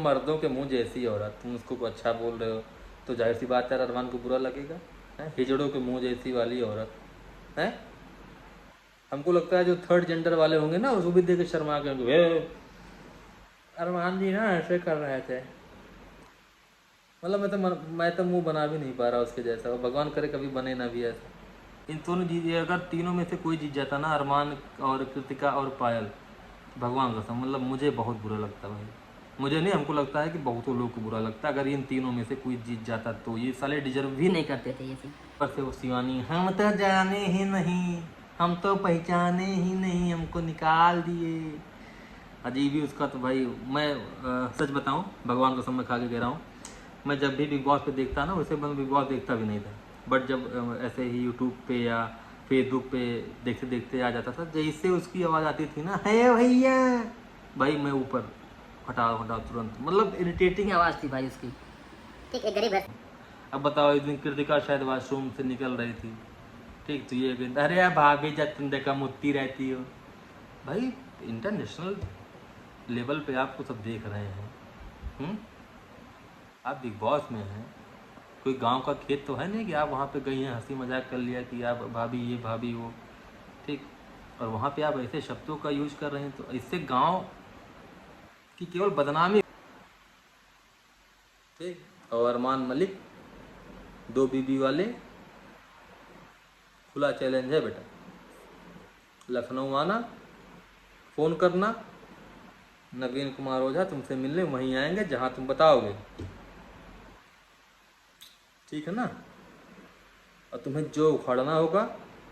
मर्दों के मुंह जैसी औरत, तुम उसको अच्छा बोल रहे हो तो जाहिर सी बात है अरमान को बुरा लगेगा। है हिजड़ों के मुंह जैसी वाली औरत है। हमको लगता है जो थर्ड जेंडर वाले होंगे ना उसको भी देख के शर्मा के होंगे, अरमान जी ना ऐसे कर रहे थे। मतलब मैं तो मुंह बना भी नहीं पा रहा उसके जैसा, और भगवान करे कभी बने ना भी ऐसा। इन दोनों जीत, अगर तीनों में से कोई जीत जाता ना, अरमान और कृतिका और पायल, भगवान कसम मतलब मुझे बहुत बुरा लगता भाई। मुझे नहीं, हमको लगता है कि बहुतों लोगों को बुरा लगता है अगर इन तीनों में से कोई जीत जाता तो। ये साले डिजर्व भी नहीं करते थे ये सीन। पर से वो शिवानी, हम तो जाने ही नहीं, हम तो पहचाने ही नहीं, हमको निकाल दिए। अजीब ही उसका तो भाई। मैं सच बताऊं, भगवान कसम मैं खा के कह रहा हूँ, मैं जब भी बिग बॉस पे देखता ना, वैसे मैं बिग बॉस देखता भी नहीं था, बट जब ऐसे ही यूट्यूब पे या फेसबुक पे देखते देखते आ जाता था, जैसे उसकी आवाज़ आती थी ना, है भैया, भाई मैं ऊपर हटाओ हटाओ तुरंत। मतलब इरिटेटिंग आवाज़ थी भाई उसकी। ठीक है, गरीब है। अब बताओ, एक दिन कृतिका शायद वॉशरूम से निकल रही थी, ठीक, तो ये कहता, अरे यार भाभी जब तुम देखा मुत्ती रहती हो। भाई इंटरनेशनल लेवल पे आपको सब देख रहे हैं, आप बिग बॉस में हैं, कोई गांव का खेत तो है नहीं कि आप वहाँ पे गई हैं हंसी मजाक कर लिया कि आप भाभी ये भाभी वो, ठीक, और वहाँ पे आप ऐसे शब्दों का यूज कर रहे हैं, तो इससे गांव की केवल बदनामी। ठीक, और अरमान मलिक 2 बीबी वाले, खुला चैलेंज है बेटा, लखनऊ आना, फ़ोन करना, नवीन कुमार ओझा तुमसे मिलने वहीं आएंगे जहाँ तुम बताओगे, ठीक है ना, और तुम्हें जो उखाड़ना होगा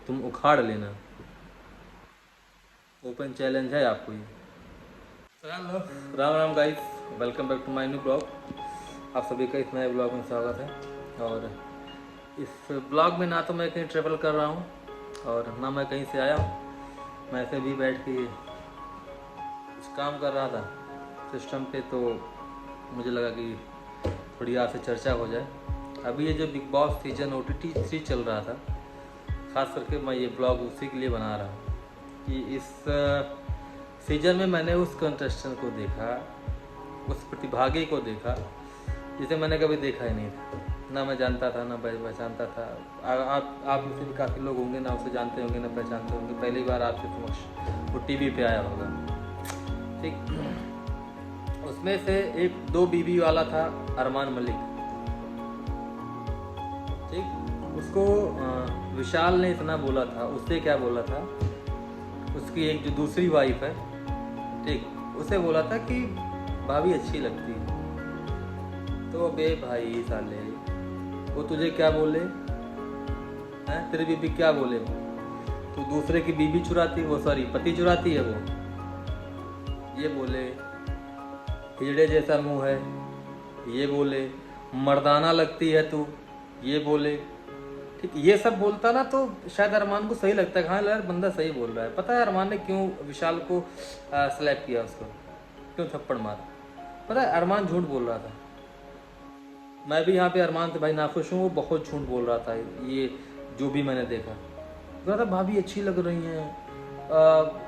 तुम उखाड़ लेना। ओपन चैलेंज है आपको ये। Hello, Ram Ram guys, welcome back to my new blog. आप सभी का इस नए ब्लॉग में स्वागत है। और इस ब्लॉग में ना तो मैं कहीं ट्रेवल कर रहा हूँ और ना मैं कहीं से आया हूँ, मैं ऐसे भी बैठ के कुछ काम कर रहा था सिस्टम पे, तो मुझे लगा कि थोड़ी आपसे चर्चा हो जाए। अभी ये जो बिग बॉस सीजन OTT 3 चल रहा था, ख़ास करके मैं ये ब्लॉग उसी के लिए बना रहा हूँ कि इस सीजन में मैंने उस कंटेस्टेंट को देखा, उस प्रतिभागी को देखा जिसे मैंने कभी देखा ही नहीं था, ना मैं जानता था ना पहचानता था। आप में से भी काफ़ी लोग होंगे ना उसे जानते होंगे ना पहचानते होंगे, पहली बार आपके समक्ष वो टीवी पे आया होगा, ठीक। उसमें से एक 2 बीबी वाला था अरमान मलिक, ठीक। उसको विशाल ने इतना बोला था, उससे क्या बोला था, उसकी एक जो दूसरी वाइफ है, ठीक, उसे बोला था कि भाभी अच्छी लगती है। तो बे भाई साले, वो तुझे क्या बोले हैं, तेरी बीबी क्या बोले, तू दूसरे की बीबी चुराती, वो सॉरी पति चुराती है, वो ये बोले, हिजड़े जैसा मुंह है, ये बोले, मर्दाना लगती है तू, ये बोले, ठीक। ये सब बोलता ना तो शायद अरमान को सही लगता है, हाँ यार बंदा सही बोल रहा है। पता है अरमान ने क्यों विशाल को स्लैप किया, उसको क्यों थप्पड़ मारा? पता है अरमान झूठ बोल रहा था। मैं भी यहाँ पे अरमान से भाई नाखुश हूँ, वो बहुत झूठ बोल रहा था। ये जो भी मैंने देखा, बोला था भाभी अच्छी लग रही हैं,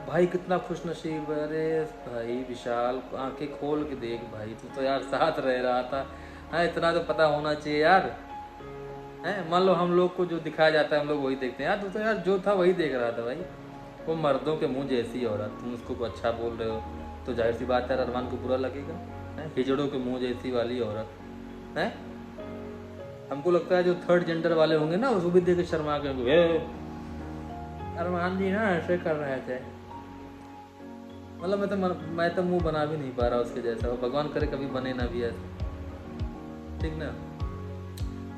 भाई कितना खुश नसीब। अरे भाई विशाल, आंखें खोल के देख भाई, तू तो यार साथ रह रहा था, हाँ इतना तो पता होना चाहिए यार, हैं। मान लो हम लोग को जो दिखाया जाता है हम लोग वही देखते हैं यार, तू तो यार जो था वही देख रहा था भाई। वो मर्दों के मुंह जैसी औरत, तुम उसको अच्छा बोल रहे हो तो जाहिर सी बात है अरमान को बुरा लगेगा। हैं हिजड़ों के मुंह जैसी वाली औरत है। हमको लगता है जो थर्ड जेंडर वाले होंगे ना उसको भी देख के शर्मा के होंगे, अरमान जी ना ऐसे कर रहे थे। मतलब मैं तो मुंह बना भी नहीं पा रहा उसके जैसा, और भगवान करे कभी बने ना भी ऐसा, ठीक ना।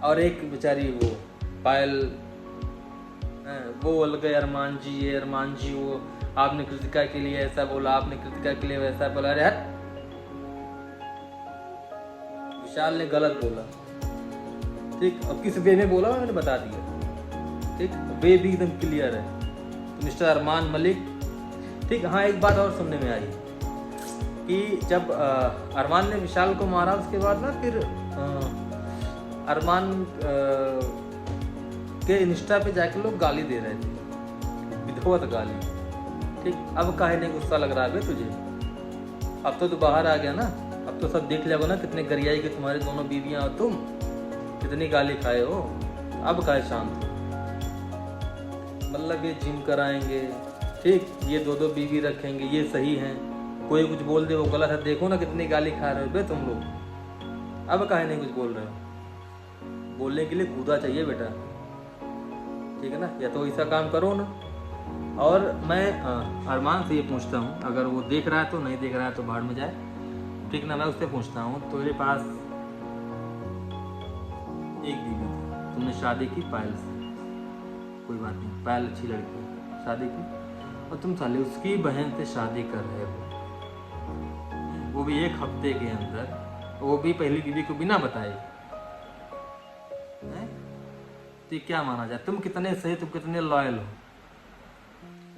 और एक बेचारी वो पायल, वो बोल गए अरमान जी ये, अरमान जी वो, आपने कृतिका के लिए ऐसा बोला, आपने कृतिका के लिए वैसा बोला। अरे हट, विशाल ने गलत बोला, ठीक। अब किस वे में बोला मैंने बता दिया, ठीक, वे भी एकदम क्लियर है। तो मिस्टर अरमान मलिक, ठीक। हाँ एक बात और सुनने में आई कि जब अरमान ने विशाल को मारा, उसके बाद ना फिर अरमान के इंस्टा पे जाके लोग गाली दे रहे थे, विधवत गाली, ठीक। अब काहे नहीं गुस्सा लग रहा है तुझे? अब तो तू बाहर आ गया ना, अब तो सब देख लिया ना कितने गरियाई के तुम्हारे दोनों बीवियां और तुम कितनी गाली खाए हो। अब काहे शांत? मतलब ये जिम कराएंगे, ठीक, ये 2-2 बीवी रखेंगे, ये सही है, कोई कुछ बोल दे वो गलत है। देखो ना कितनी गाली खा रहे हो बे तुम लोग। अब काहे नहीं कुछ बोल रहे हो? बोलने के लिए कूदा चाहिए बेटा, ठीक है ना। या तो ऐसा काम करो ना। और मैं अरमान से ये पूछता हूँ, अगर वो देख रहा है तो, नहीं देख रहा है तो भाड़ में जाए, ठीक ना। मैं उससे पूछता हूँ, तेरे पास एक बीवी थी, तुमने शादी की पायल से, कोई बात नहीं, पायल अच्छी लड़की है, शादी की, और तुम साले उसकी बहन से शादी कर रहे हो, वो भी 1 हफ्ते के अंदर, वो भी पहली बीवी को बिना बताए। तो ये क्या माना जाए? तुम कितने सही, तुम कितने लॉयल हो।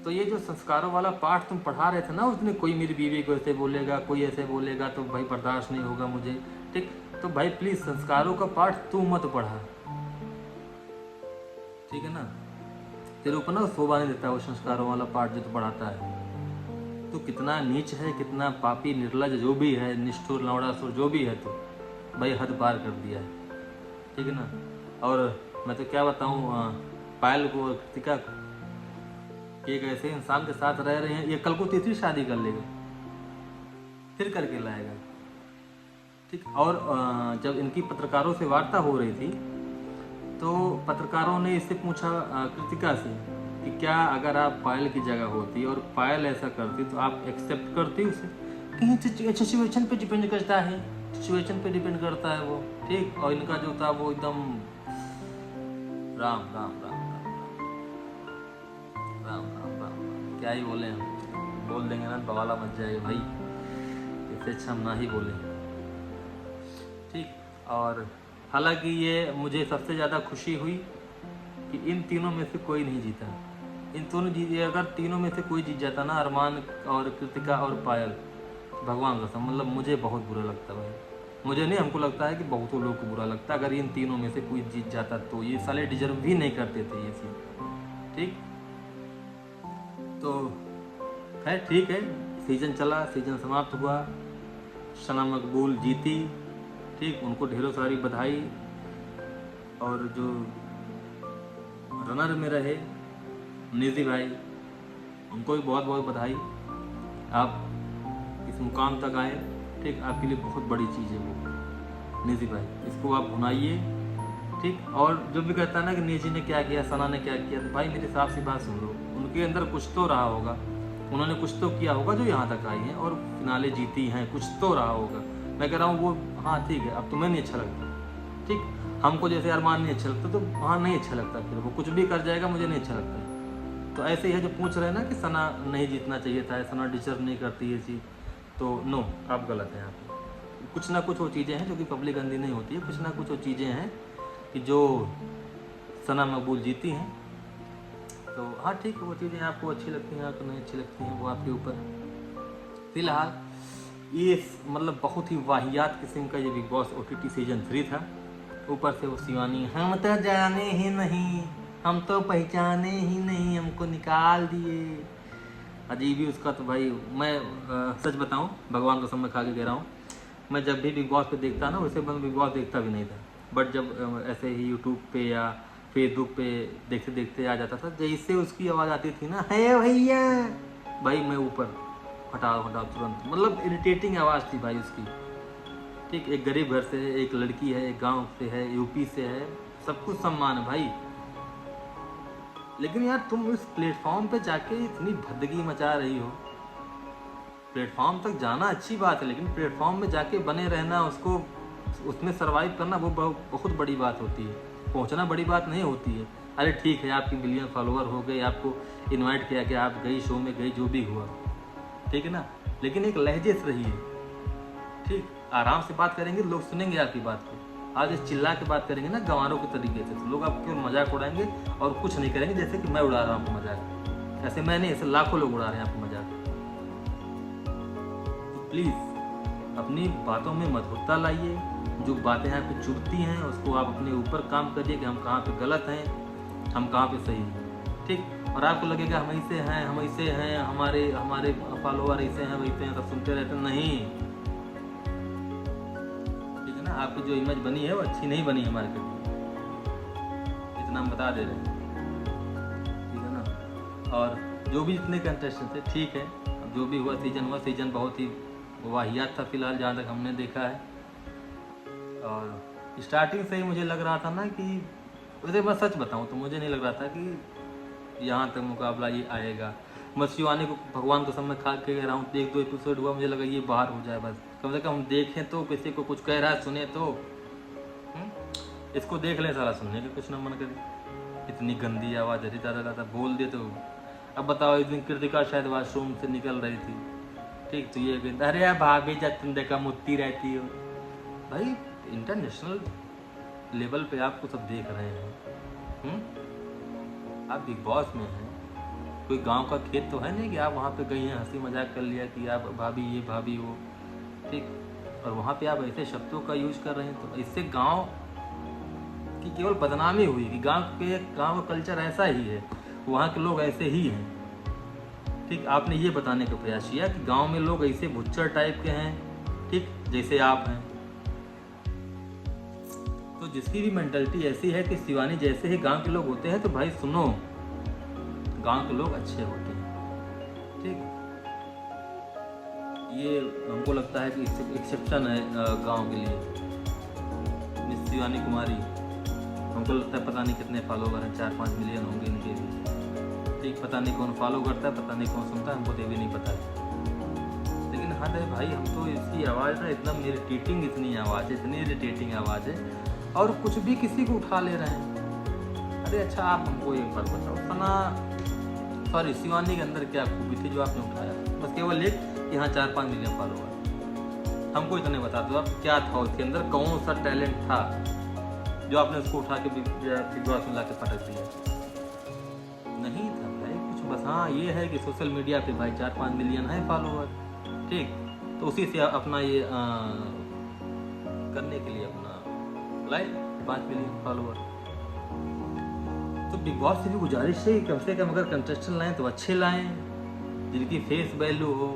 तो ये जो संस्कारों वाला पाठ तुम पढ़ा रहे थे ना उसने, कोई मेरी बीवी को ऐसे बोलेगा, कोई ऐसे बोलेगा तो भाई बर्दाश्त नहीं होगा मुझे, ठीक। तो भाई प्लीज संस्कारों का पाठ तू मत पढ़ा, ठीक है ना। तेरे ऊपर ना शोभा नहीं देता वो संस्कारों वाला पाठ जो तू पढ़ाता है। तो कितना नीच है, कितना पापी, निर्लज जो भी है, निष्ठुर, लौड़ासुर जो भी है, तो भाई हद पार कर दिया है, ठीक है ना। और मैं तो क्या बताऊँ, पायल को, कृतिका को, एक ऐसे इंसान के साथ रह रहे हैं, ये कल को तीसरी शादी कर लेगा, फिर करके लाएगा, ठीक। और जब इनकी पत्रकारों से वार्ता हो रही थी तो पत्रकारों ने इससे पूछा कृतिका से कि क्या अगर आप पायल की जगह होती और पायल ऐसा करती तो आप एक्सेप्ट करती उसे? कहीं सिचुएशन पे डिपेंड करता है, सिचुएशन पे डिपेंड करता है वो, ठीक। और इनका जो था वो एकदम राम राम राम राम राम राम, क्या ही बोले हम, बोल देंगे ना बवाला मच जाएगा भाई, इससे अच्छा हम ना ही बोले, ठीक। और हालांकि ये मुझे सबसे ज़्यादा खुशी हुई कि इन तीनों में से कोई नहीं जीता। इन दोनों अगर तीनों में से कोई जीत जाता ना, अरमान और कृतिका और पायल, भगवान कसम, मतलब मुझे बहुत बुरा लगता भाई। मुझे नहीं, हमको लगता है कि बहुतों लोगों को बुरा लगता अगर इन तीनों में से कोई जीत जाता। तो ये साले डिजर्व भी नहीं करते थे ये सीन, ठीक। तो खैर ठीक है, सीजन चला, सीजन समाप्त हुआ, सना मकबूल जीती, ठीक, उनको ढेरों सारी बधाई। और जो रनर में रहे निजी भाई, उनको भी बहुत बहुत बधाई, आप इस मुकाम तक आए, ठीक। आपके लिए बहुत बड़ी चीज़ है वो निजी भाई, इसको आप भुनाइए, ठीक। और जो भी कहता है ना कि निजी ने क्या किया, सना ने क्या किया, तो भाई मेरी साफ सी बात सुन लो, उनके अंदर कुछ तो रहा होगा, उन्होंने कुछ तो किया होगा जो यहाँ तक आई हैं और फिनाले जीती हैं, कुछ तो रहा होगा। मैं कह रहा हूँ वो, हाँ ठीक है, अब तुम्हें नहीं अच्छा लगता, ठीक, हमको जैसे अरमान नहीं अच्छा लगता, तो हाँ नहीं अच्छा लगता, फिर वो कुछ भी कर जाएगा, मुझे नहीं अच्छा लगता। तो ऐसे ही है जो पूछ रहे हैं ना कि सना नहीं जीतना चाहिए था, सना डिजर्व नहीं करती ये चीज़, तो नो, आप गलत हैं यहाँ पर। कुछ ना कुछ वो चीज़ें हैं जो कि पब्लिक गंदी नहीं होती है, कुछ ना कुछ वो चीज़ें हैं कि जो सना मकबूल जीती हैं। तो हाँ ठीक है, वो चीज़ें आपको अच्छी लगती हैं, आपको नहीं अच्छी लगती हैं, वो आपके ऊपर। फिलहाल ये मतलब बहुत ही वाहियात किस्म का ये बिग बॉस OTT सीजन 3 था। ऊपर से वो शिवानी, हम तो जाने ही नहीं, हम तो पहचाने ही नहीं, हमको निकाल दिए, अजीब ही उसका। तो भाई मैं सच बताऊं, भगवान कसम मैं खा के कह रहा हूँ, मैं जब भी बिग बॉस पे देखता ना, वैसे मैं बिग बॉस देखता भी नहीं था, बट जब ऐसे ही यूट्यूब पे या फेसबुक पे देखते देखते आ जाता था, जैसे उसकी आवाज़ आती थी ना, है भैया, भाई मैं ऊपर हटाओ हटाओ तुरंत, मतलब इरिटेटिंग आवाज़ थी भाई उसकी, ठीक। एक गरीब घर से है, एक लड़की है, एक गांव से है, यूपी से है, सब कुछ सम्मान है भाई, लेकिन यार तुम इस प्लेटफॉर्म पे जाके इतनी भद्दगी मचा रही हो। प्लेटफॉर्म तक जाना अच्छी बात है, लेकिन प्लेटफॉर्म में जाके बने रहना, उसको उसमें सर्वाइव करना वो बहुत बड़ी बात होती है, पहुंचना बड़ी बात नहीं होती है। अरे ठीक है, आपकी मिलियन फॉलोअर हो गए, आपको इनवाइट किया गया, आप गई, शो में गई, जो भी हुआ, ठीक है ना, लेकिन एक लहजे से रहिए, ठीक। आराम से बात करेंगे, लोग सुनेंगे आपकी बात को। आज इस चिल्ला के बात करेंगे ना गंवारों के तरीके से, तो लोग आपके मजाक उड़ाएंगे और कुछ नहीं करेंगे, जैसे कि मैं उड़ा रहा हूँ आपको मजाक। ऐसे मैं नहीं, ऐसे लाखों लोग उड़ा रहे हैं आपको मजाक। तो प्लीज़ अपनी बातों में मधुरता लाइए, जो बातें आपको चुभती हैं उसको आप अपने ऊपर काम करिए कि हम कहाँ पे गलत हैं, हम कहाँ पे सही हैं, ठीक। और आपको लगेगा हम ऐसे हैं, हम ऐसे हैं, हमारे फॉलोअर ऐसे हैं, वैसे हैं, सब सुनते रहते, नहीं, ना, आपकी जो इमेज बनी है वो अच्छी नहीं बनी है मार्केट में, इतना हम बता दे रहे हैं, ठीक है ना। और जो भी इतने कंटेस्टेंट थे ठीक है, अब जो भी हुआ सीजन बहुत ही वाहियात था फिलहाल जहाँ तक हमने देखा है। और स्टार्टिंग से ही मुझे लग रहा था ना कि, वैसे मैं सच बताऊँ तो मुझे नहीं लग रहा था कि यहाँ तक मुकाबला ये आएगा। मैं शिवानी को भगवान को समय खा के कह रहा हूँ, 1-2 एपिसोड हुआ मुझे लगा ये बाहर हो जाए बस, कम से कम देखें तो, किसी को कुछ कह रहा है सुने तो, इसको देख लें सारा, सुनने का कुछ ना मन करे, इतनी गंदी आवाज़ है, ज़्यादा बोल दे तो। अब बताओ, एक दिन कृतिका शायद वॉशरूम से निकल रही थी, ठीक, तो ये कहता अरे यार भाभी जब तुम देखा मुत्ती रहती हो। भाई इंटरनेशनल लेवल पे आपको सब देख रहे हैं, आप बिग बॉस में हैं, कोई गांव का खेत तो है नहीं कि आप वहाँ पे गई हैं हंसी मजाक कर लिया कि आप भाभी ये भाभी वो, ठीक, और वहाँ पे आप ऐसे शब्दों का यूज कर रहे हैं, तो इससे गांव की केवल बदनामी हुई कि गांव का कल्चर ऐसा ही है, वहाँ के लोग ऐसे ही हैं, ठीक। आपने ये बताने का प्रयास किया कि गांव में लोग ऐसे भुच्चर टाइप के हैं, ठीक, जैसे आप हैं। तो जिसकी भी मेंटालिटी ऐसी है कि शिवानी जैसे ही गांव के लोग होते हैं, तो भाई सुनो, गांव के लोग अच्छे होते हैं, ठीक। ये हमको लगता है कि एक्सेप्शन है गांव के लिए। मिस शिवानी कुमारी, हमको लगता है पता नहीं कितने फॉलोवर हैं, 4-5 मिलियन होंगे इनके भी, ठीक, पता नहीं कौन फॉलो करता है, पता नहीं कौन सुनता है, हमको तो भी नहीं पता है। लेकिन हाँ है भाई, हम तो इसकी आवाज़ ना इतना इरिटेटिंग, इतनी आवाज़ है, इतनी इरिटेटिंग आवाज़ है, और कुछ भी किसी को उठा ले रहे हैं। अरे अच्छा, आप हमको एक बात बताओ, शिवानी के अंदर क्या खूबी थी जो आपने उठाया? बस केवल एक कि हाँ 4-5 मिलियन फॉलोवर, हमको इतने बता दो आप, क्या था उसके अंदर, कौन सा टैलेंट था जो आपने उसको उठा के बिग बॉस में ला के पटक दिया? नहीं था भाई कुछ, बस हाँ ये है कि सोशल मीडिया पे भाई 4-5 मिलियन है फॉलोवर, ठीक, तो उसी से अपना ये करने के लिए अपना लाए 5 मिलियन फॉलोवर। तो बिग बॉस से भी गुजारिश है कम से कम अगर कंटेस्टेंट लाएं तो अच्छे लाएं, जिनकी फेस वैल्यू हो,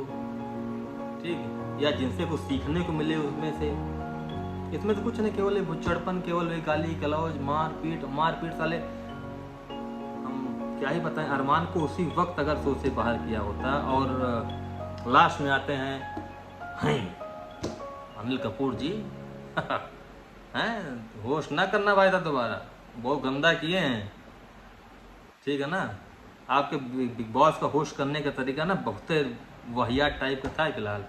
ठीक, या जिनसे कुछ सीखने को मिले उसमें से। इसमें तो कुछ नहीं, केवल एक बुच्चड़पन, केवल एक गाली गलौज, मारपीट साले, हम क्या ही बताएं। अरमान को उसी वक्त अगर शो से बाहर किया होता, और लास्ट में आते हैं अनिल कपूर जी हैं, होस्ट ना करना भाई था दोबारा, बहुत गंदा किए हैं, ठीक है ना। आपके बिग बॉस का होस्ट करने का तरीका ना बहुत वाहियात टाइप का था, फिलहाल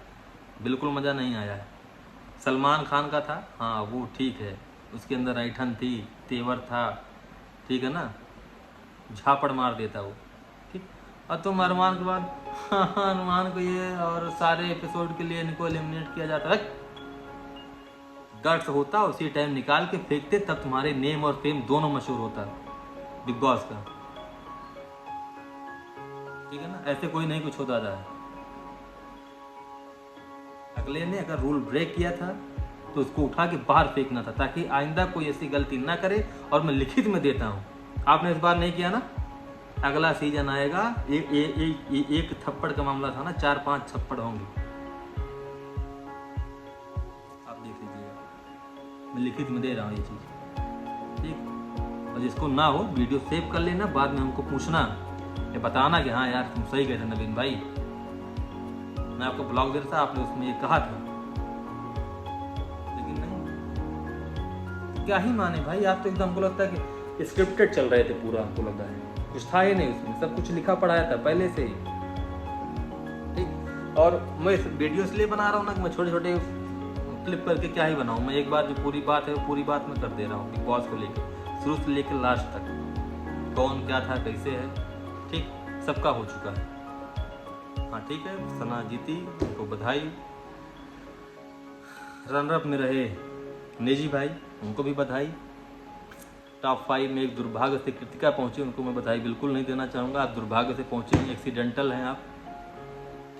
बिल्कुल मज़ा नहीं आया है। सलमान खान का था, हाँ वो ठीक है, उसके अंदर ऐठन थी, तेवर था, ठीक है ना, झापड़ मार देता वो, ठीक। और तुम अरमान के बाद अरमान को ये और सारे एपिसोड के लिए इनको एलिमिनेट किया जाता है, गट्स होता उसी टाइम निकाल के फेंकते, तब तुम्हारे नेम और फेम दोनों मशहूर होता बिग बॉस का, ठीक है ना। ऐसे कोई नहीं कुछ होता था। अगले ने अगर रूल ब्रेक किया था तो उसको उठा के बाहर फेंकना था, ताकि आइंदा कोई ऐसी गलती ना करे, और मैं लिखित में देता हूँ, आपने इस बार नहीं किया ना, अगला सीजन आएगा, एक थप्पड़ का मामला था ना, 4-5 थप्पड़ होंगे, आप देख लीजिएगा, मैं लिखित में दे रहा हूँ ये चीज़, ठीक। और जिसको ना हो वीडियो सेव कर लेना, बाद में हमको पूछना, ये बताना कि हाँ यार तुम सही कहते नवीन भाई, मैं आपको ब्लॉग दे रहा था, आपने उसमें ये कहा था, लेकिन नहीं, क्या ही माने भाई, आप तो एकदम हमको लगता है कि स्क्रिप्टेड चल रहे थे पूरा, हमको लगता है कुछ था ही नहीं उसमें, सब कुछ लिखा पढ़ाया था पहले से ही, ठीक। और मैं इस वीडियो इसलिए बना रहा हूँ ना कि मैं छोटे छोटे क्लिप करके क्या ही बनाऊँ, मैं एक बार जो पूरी बात है वो पूरी बात मैं कर दे रहा हूँ बिग बॉस को लेकर, शुरू से लेकर लास्ट तक, कौन क्या था कैसे है, ठीक, सबका हो चुका है। हाँ ठीक है, सना जीती, उनको बधाई। रनर अप में रहे नेजी भाई, उनको भी बधाई। टॉप 5 में एक दुर्भाग्य से कृतिका पहुंची, उनको मैं बधाई बिल्कुल नहीं देना चाहूँगा, आप दुर्भाग्य से पहुंचे हैं, एक्सीडेंटल हैं आप,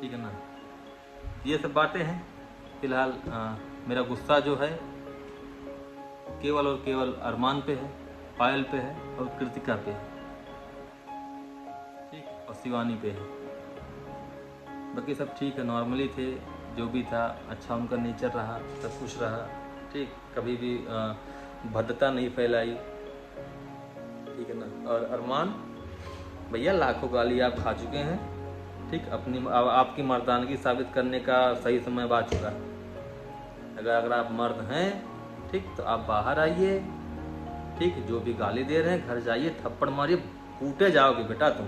ठीक है ना। ये सब बातें हैं। फिलहाल मेरा गुस्सा जो है केवल और केवल अरमान पे है, पायल पे है और कृतिका पे है, ठीक, और शिवानी पे है। बाकी सब ठीक है, नॉर्मली थे, जो भी था अच्छा उनका नेचर रहा, सब कुछ रहा, ठीक, कभी भी भद्दता नहीं फैलाई, ठीक है ना। और अरमान भैया लाखों गाली आप खा चुके हैं, ठीक, अपनी आपकी मर्दानगी साबित करने का सही समय आ चुका है। अगर आप मर्द हैं, ठीक, तो आप बाहर आइए, ठीक, जो भी गाली दे रहे हैं घर जाइए, थप्पड़ मारिए, कूटे जाओगे बेटा तुम,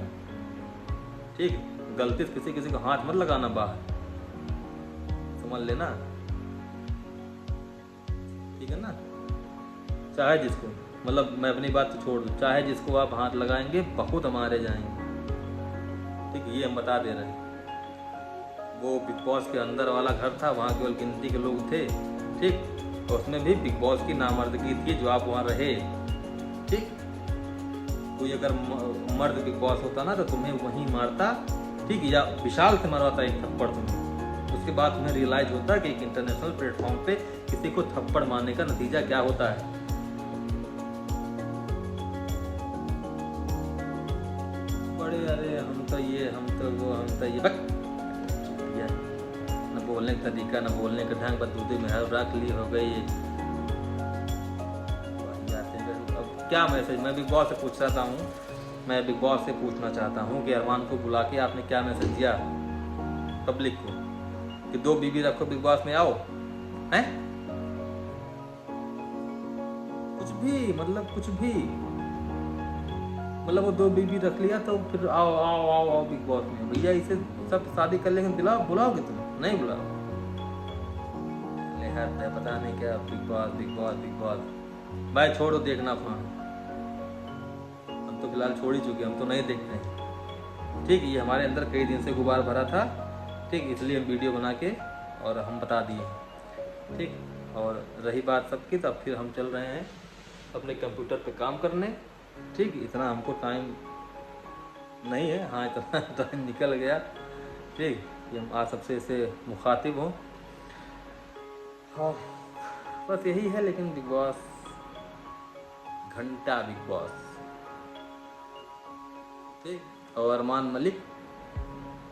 ठीक। गलती से किसी को हाथ मत लगाना बाहर, समझ लेना, ठीक है ना। चाहे जिसको, मतलब मैं अपनी बात तो छोड़ दूँ, चाहे जिसको आप हाथ लगाएंगे बहुत हमारे जाएंगे, ठीक, ये हम बता दे रहे हैं। वो बिग बॉस के अंदर वाला घर था, वहाँ केवल गिनती के लोग थे, ठीक, और उसमें भी बिग बॉस की नामर्दगी थी जो आप वहाँ रहे, ठीक। कोई अगर मर्द बिग बॉस होता ना तो तुम्हें वहीं मारता, ठीक, या विशाल से मरवाता एक थप्पड़ तुम्हें। उसके बाद तुम्हें रियलाइज होता कि एक इंटरनेशनल प्लेटफॉर्म पे किसी को थप्पड़ मारने का नतीजा क्या होता है। बड़े अरे हम तो ये, हम तो वो, हम तो ये, बक न बोलने का तरीका, न बोलने का ढंग, बदूदी में रख ली हो गई। अब क्या मैसेज मैं बिग बॉस से पूछ रहा हूँ, मैं बिग बॉस से पूछना चाहता हूँ कि अरमान को बुला के आपने क्या मैसेज दिया पब्लिक को कि 2 बीबी रखो बिग बॉस में आओ, हैं? कुछ भी, मतलब कुछ भी, मतलब वो 2 बीबी रख लिया तो फिर आओ आओ आओ आओ बिग बॉस में। भैया इसे सब शादी कर लेंगे, बुलाओगे तुम? नहीं बुलाओ, पता नहीं क्या big boss big boss big boss. भाई छोड़ो देखना फोन, हम तो फिलहाल छोड़ ही चुके, हम तो नहीं देखते हैं, ठीक। ये हमारे अंदर कई दिन से गुबार भरा था, ठीक, इसलिए हम वीडियो बना के और हम बता दिए, ठीक। और रही बात सबकी, तब फिर हम चल रहे हैं अपने कंप्यूटर पे काम करने, ठीक। इतना हमको टाइम नहीं है, हाँ इतना टाइम निकल गया, ठीक। ये हम आज सबसे इसे मुखातिब हों, हाँ बस यही है। लेकिन बिग बॉस, घंटा बिग बॉस, ठीक। और अरमान मलिक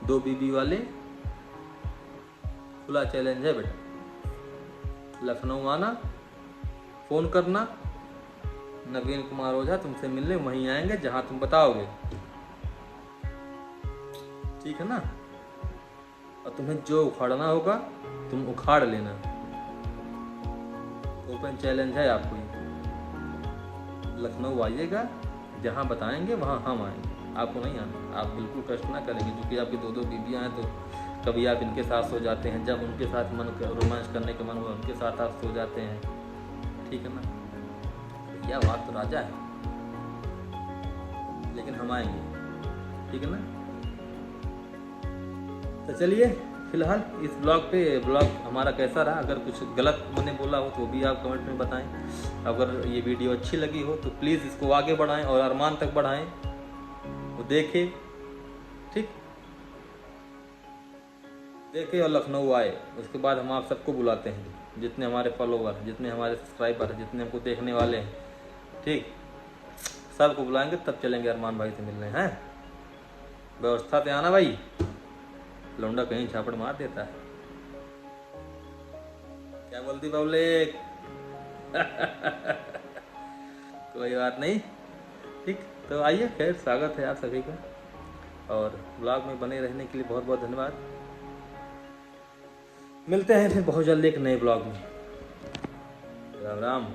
2 बीबी वाले, खुला चैलेंज है बेटा, लखनऊ आना, फोन करना, नवीन कुमार ओझा तुमसे मिलने वहीं आएंगे जहां तुम बताओगे, ठीक है ना। और तुम्हें जो उखाड़ना होगा तुम उखाड़ लेना, ओपन चैलेंज है आपको। लखनऊ आइएगा, जहाँ बताएंगे वहाँ हम आएंगे, आपको नहीं आना। आप बिल्कुल कष्ट ना करेंगे, क्योंकि आपकी 2 बीबियाँ हैं, तो कभी आप इनके साथ सो जाते हैं, जब उनके साथ मन रोमांस करने का मन हुआ उनके साथ आप सो जाते हैं, ठीक है ना। यह बात तो राजा है, लेकिन हम आएंगे, ठीक है ना। तो चलिए फिलहाल इस ब्लॉग हमारा कैसा रहा, अगर कुछ गलत मैंने बोला हो तो भी आप कमेंट में बताएं। अगर ये वीडियो अच्छी लगी हो तो प्लीज़ इसको आगे बढ़ाएं और अरमान तक बढ़ाएं, वो देखे, ठीक, देखे और लखनऊ आए। उसके बाद हम आप सबको बुलाते हैं, जितने हमारे फॉलोवर, जितने हमारे सब्सक्राइबर, जितने हमको देखने वाले हैं, ठीक, सबको बुलाएंगे, तब चलेंगे अरमान भाई से मिलने, हैं। व्यवस्था से आना भाई, लौंडा कहीं झापड़ मार देता है। क्या बोलती पब्लिक? कोई बात नहीं, ठीक। तो आइए, खैर स्वागत है आप सभी का, और ब्लॉग में बने रहने के लिए बहुत बहुत धन्यवाद। मिलते हैं फिर बहुत जल्दी एक नए ब्लॉग में। राम राम।